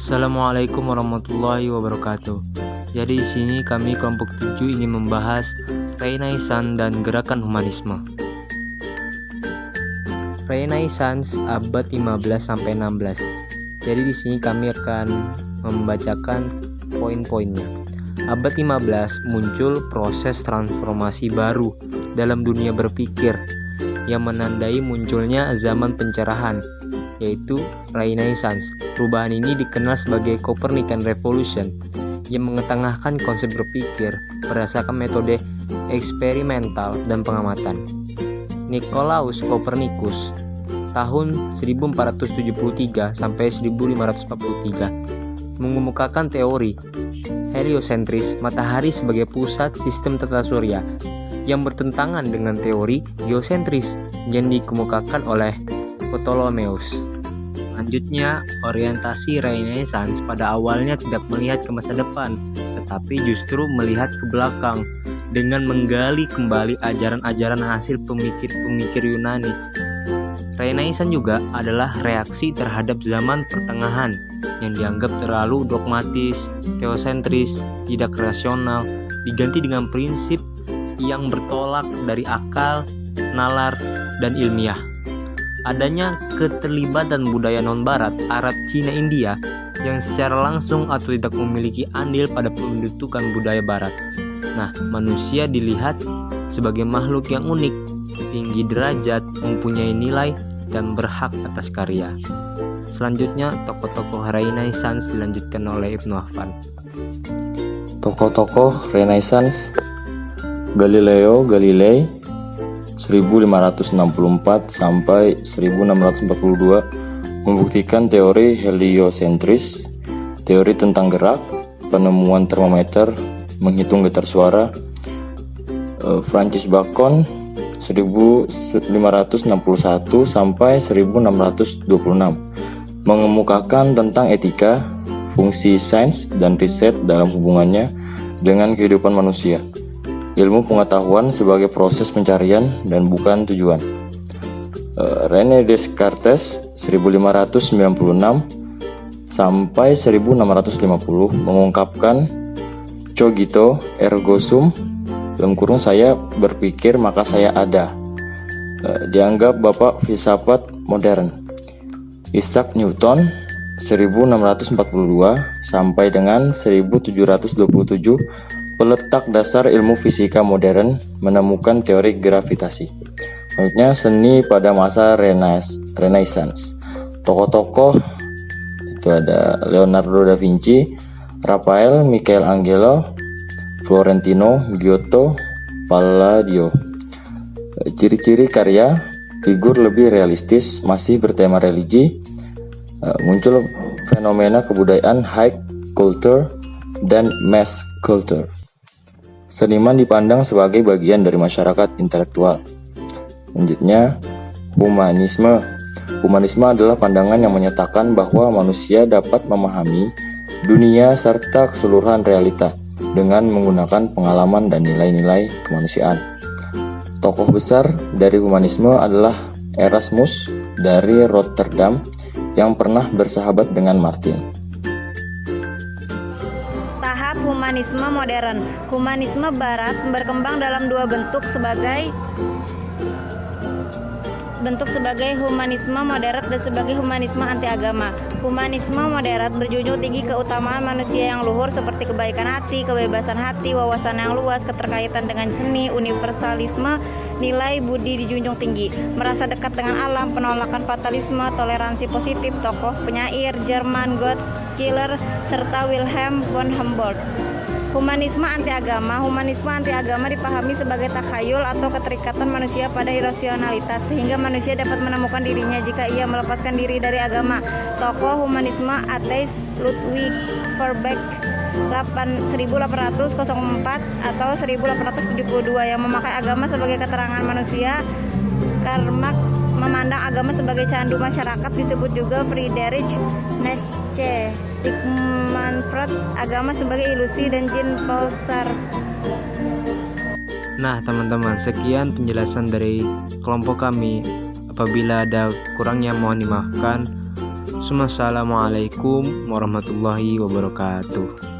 Assalamualaikum warahmatullahi wabarakatuh. Jadi di sini kami kelompok 7 ingin membahas Renaissance dan gerakan humanisme. Renaissance abad 15 sampai 16. Jadi di sini kami akan membacakan poin-poinnya. Abad 15 muncul proses transformasi baru dalam dunia berpikir yang menandai munculnya zaman pencerahan, yaitu Renaissance. Perubahan ini dikenal sebagai Copernican Revolution yang mengetengahkan konsep berpikir berdasarkan metode eksperimental dan pengamatan. Nicolaus Copernicus tahun 1473 sampai 1543 mengemukakan teori heliosentris matahari sebagai pusat sistem tata surya yang bertentangan dengan teori geosentris yang dikemukakan oleh Ptolemeus. Selanjutnya, orientasi Renaissance pada awalnya tidak melihat ke masa depan, tetapi justru melihat ke belakang dengan menggali kembali ajaran-ajaran hasil pemikir-pemikir Yunani. Renaissance juga adalah reaksi terhadap zaman pertengahan yang dianggap terlalu dogmatis, teosentris, tidak rasional, diganti dengan prinsip yang bertolak dari akal, nalar, dan ilmiah. Adanya keterlibatan budaya non-barat, Arab, Cina, India yang secara langsung atau tidak memiliki andil pada pembentukan budaya barat. Nah, manusia dilihat sebagai makhluk yang unik, tinggi derajat, mempunyai nilai, dan berhak atas karya. Selanjutnya, tokoh-tokoh Renaissance dilanjutkan oleh Ibnu Affan. Tokoh-tokoh Renaissance: Galileo Galilei 1564 sampai 1642 membuktikan teori heliosentris, teori tentang gerak, penemuan termometer, menghitung getar suara. Francis Bacon 1561 sampai 1626 mengemukakan tentang etika, fungsi sains dan riset dalam hubungannya dengan kehidupan manusia. Ilmu pengetahuan sebagai proses pencarian dan bukan tujuan. René Descartes 1596 sampai 1650 mengungkapkan cogito ergo sum, saya berpikir maka saya ada. Dianggap bapak filsafat modern. Isaac Newton 1642 sampai dengan 1727 peletak dasar ilmu fisika modern, menemukan teori gravitasi. Selanjutnya, seni pada masa Renaissance. Tokoh-tokoh itu ada Leonardo da Vinci, Raphael, Michelangelo, Florentino, Giotto, Palladio. Ciri-ciri karya: figur lebih realistis, masih bertema religi. Muncul fenomena kebudayaan high culture dan mass culture. Seniman dipandang sebagai bagian dari masyarakat intelektual. Selanjutnya, humanisme. Humanisme adalah pandangan yang menyatakan bahwa manusia dapat memahami dunia serta keseluruhan realita dengan menggunakan pengalaman dan nilai-nilai kemanusiaan. Tokoh besar dari humanisme adalah Erasmus dari Rotterdam yang pernah bersahabat dengan Martin. Humanisme modern. Humanisme barat berkembang dalam dua bentuk sebagai humanisme moderat dan sebagai humanisme anti agama. Humanisme moderat berjunjung tinggi keutamaan manusia yang luhur seperti kebaikan hati, kebebasan hati, wawasan yang luas, keterkaitan dengan seni, universalisme, nilai budi dijunjung tinggi, merasa dekat dengan alam, penolakan fatalisme, toleransi positif. Tokoh penyair Jerman Goethe, Schiller, serta Wilhelm von Humboldt. Humanisme anti agama. Humanisme anti agama dipahami sebagai takhayul atau keterikatan manusia pada irasionalitas sehingga manusia dapat menemukan dirinya jika ia melepaskan diri dari agama. Tokoh humanisme ateis Ludwig Feuerbach 1804 atau 1872 yang memakai agama sebagai keterangan manusia. Karl Marx memandang agama sebagai candu masyarakat, disebut juga Friedrich Nietzsche. Sigmund Freud, agama sebagai ilusi, dan Jean-Paul Sartre. Nah teman-teman, sekian penjelasan dari kelompok kami. Apabila ada kurangnya mohon dimaafkan. Assalamualaikum warahmatullahi wabarakatuh.